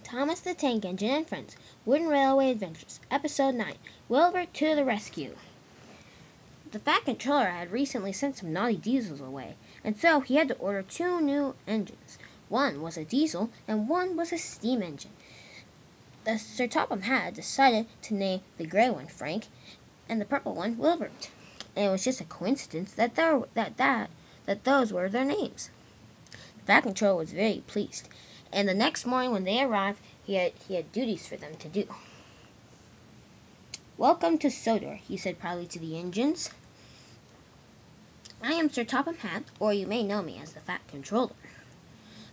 Thomas the Tank Engine and Friends, Wooden Railway Adventures, Episode 9, Wilbert to the Rescue. The Fat Controller had recently sent some naughty diesels away, and so he had to order 2 new engines. One was a diesel, and one was a steam engine. The Sir Topham had decided to name the gray one Frank, and the purple one Wilbert. And it was just a coincidence that those were their names. The Fat Controller was very pleased, and the next morning when they arrived, he had duties for them to do. "Welcome to Sodor," he said proudly to the engines. "I am Sir Topham Hatt, or you may know me as the Fat Controller.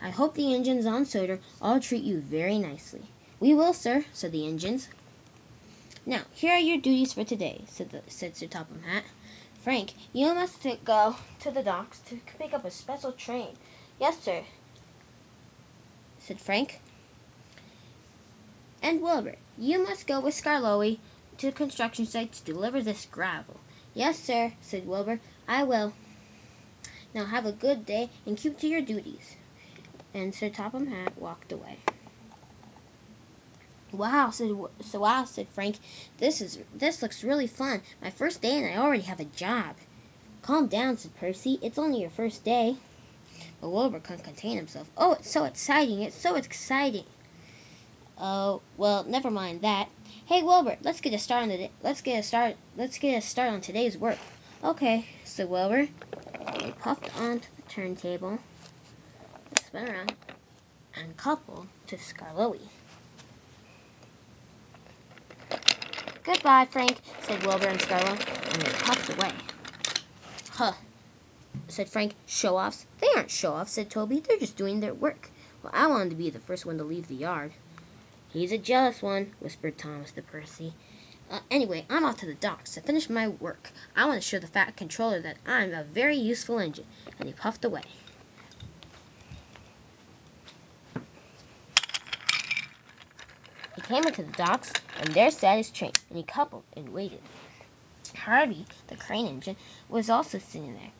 I hope the engines on Sodor all treat you very nicely." "We will, sir," said the engines. "Now, here are your duties for today," said Sir Topham Hatt. "Frank, you must go to the docks to pick up a special train." "Yes, sir," said Frank. "And Wilbert, you must go with Skarloey to the construction site to deliver this gravel." "Yes, sir," said Wilbur. "I will. Now have a good day and keep to your duties." And Sir Topham Hatt walked away. Wow, said Frank. This looks really fun. My first day and I already have a job." "Calm down," said Percy. "It's only your first day." But Wilbur couldn't contain himself. "Oh, it's so exciting! It's so exciting!" "Oh, well, never mind that. Hey, Wilbur, let's get a start on today's work." "Okay," said Wilbur. He puffed onto the turntable, spun around, and coupled to Skarloey. "Goodbye, Frank," said Wilbur and Skarloey, and they puffed away. "Huh," said Frank. "Show-offs?" "They aren't show-offs," said Toby. "They're just doing their work." "Well, I wanted to be the first one to leave the yard." "He's a jealous one," whispered Thomas to Percy. Anyway, I'm off to the docks to finish my work. I want to show the Fat Controller that I'm a very useful engine." And he puffed away. He came into the docks, and there sat his train, and he coupled and waited. Harvey, the crane engine, was also sitting there.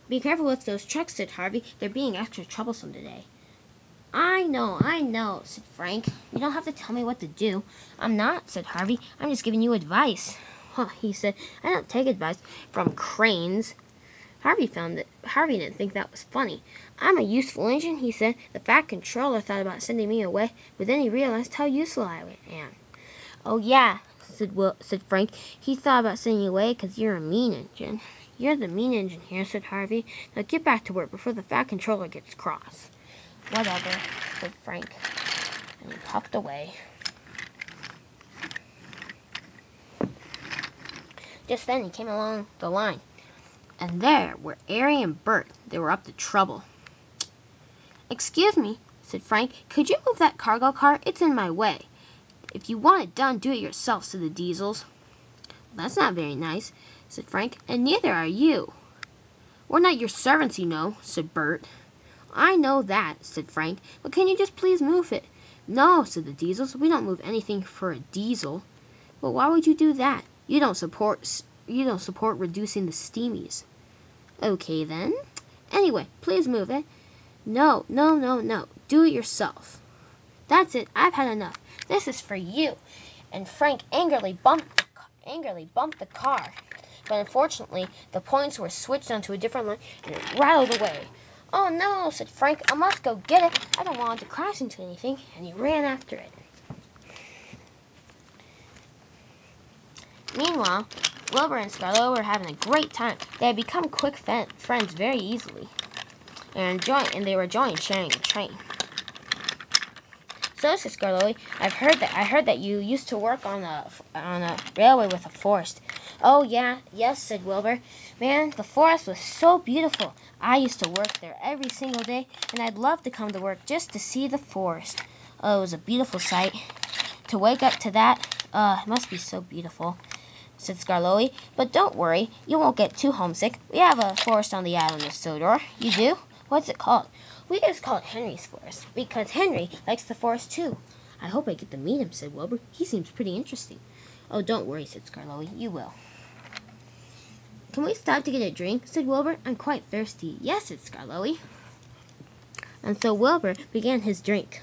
"Be careful with those trucks," said Harvey. "They're being extra troublesome today." I know," said Frank. "You don't have to tell me what to do." "I'm not," said Harvey. "I'm just giving you advice." "Huh," he said. "I don't take advice from cranes." Harvey didn't think that was funny. "I'm a useful engine," he said. "The Fat Controller thought about sending me away, but then he realized how useful I am." "Oh, yeah," said Frank. "He thought about sending you away because you're a mean engine." "You're the mean engine here," said Harvey. "Now get back to work before the Fat Controller gets cross." "Whatever," said Frank, and he puffed away. Just then he came along the line, and there were Harry and Bert. They were up to trouble. "Excuse me," said Frank. "Could you move that cargo car? It's in my way." "If you want it done, do it yourself," said the Diesels. "That's not very nice," said Frank, "and neither are you." "We're not your servants, you know," said Bert. "I know that," said Frank, "but can you just please move it?" "No," said the Diesels. "We don't move anything for a diesel." "But why would you do that? You don't support reducing the steamies." "Okay, then. Anyway, please move it." No. Do it yourself." "That's it. I've had enough. This is for you." And Frank angrily bumped the car. But unfortunately, the points were switched onto a different line, and it rattled away. "Oh, no," said Frank. "I must go get it. I don't want it to crash into anything." And he ran after it. Meanwhile, Wilbur and Skarloey were having a great time. They had become quick friends very easily, and they were enjoying sharing the train. "So," said Skarloey, I heard that you used to work on a railway with a forest." "Oh, yes," said Wilbur. "Man, the forest was so beautiful. I used to work there every single day, and I'd love to come to work just to see the forest. Oh, it was a beautiful sight. To wake up to that, it must be so beautiful," said Skarloey. "But don't worry, you won't get too homesick. We have a forest on the island of Sodor." "You do? What's it called?" "We just call it Henry's Forest, because Henry likes the forest too." "I hope I get to meet him," said Wilbur. "He seems pretty interesting." "Oh, don't worry," said Skarloey. "You will." "Can we stop to get a drink?" said Wilbur. "I'm quite thirsty." "Yes," said Skarloey. And so Wilbur began his drink.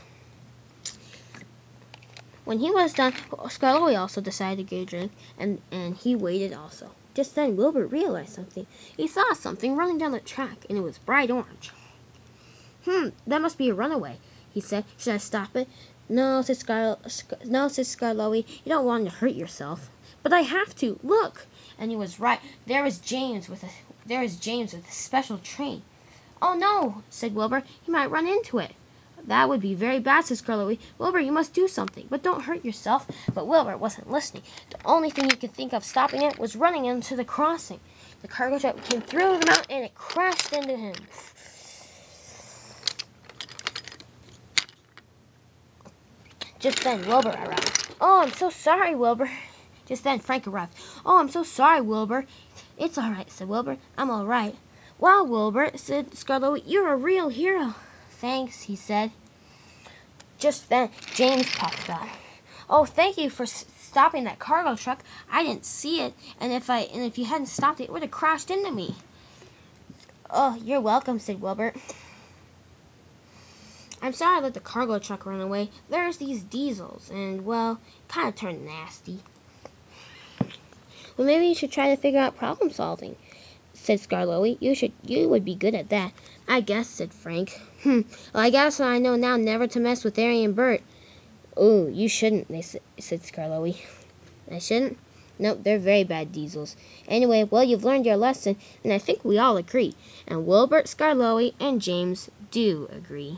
When he was done, Scarlowy also decided to get a drink, and he waited also. Just then, Wilbur realized something. He saw something running down the track, and it was bright orange. That must be a runaway, he said. Should I stop it? No, said Scarlowy. You don't want to hurt yourself. But I have to. Look. And he was right. There was James with a special train. Oh no, said Wilbur. He might run into it. That would be very bad, said Scarlowy. Wilbur, you must do something, but don't hurt yourself. But Wilbur wasn't listening. The only thing he could think of stopping it was running into the crossing. The cargo truck came through the mountain and it crashed into him. Just then, Wilbur arrived. Oh, I'm so sorry, Wilbur. Just then, Frank arrived. Oh, I'm so sorry, Wilbur. It's all right, said Wilbur. I'm all right. Wow, Wilbur, said Scarlowy, you're a real hero. Thanks, he said. Just then, James popped up. Oh, thank you for stopping that cargo truck. I didn't see it, and if you hadn't stopped it, it would have crashed into me. Oh, you're welcome, said Wilbur. I'm sorry I let the cargo truck run away. There's these diesels, and, well, kind of turned nasty. Well, maybe you should try to figure out problem solving, said Scarlowy. You would be good at that. I guess, said Frank. Well, I guess I know now never to mess with Harry and Bert. Oh, you shouldn't, said Scarlowy. I shouldn't? Nope, they're very bad diesels. Anyway, well, you've learned your lesson, and I think we all agree. And Wilbert, Scarlowy, and James do agree.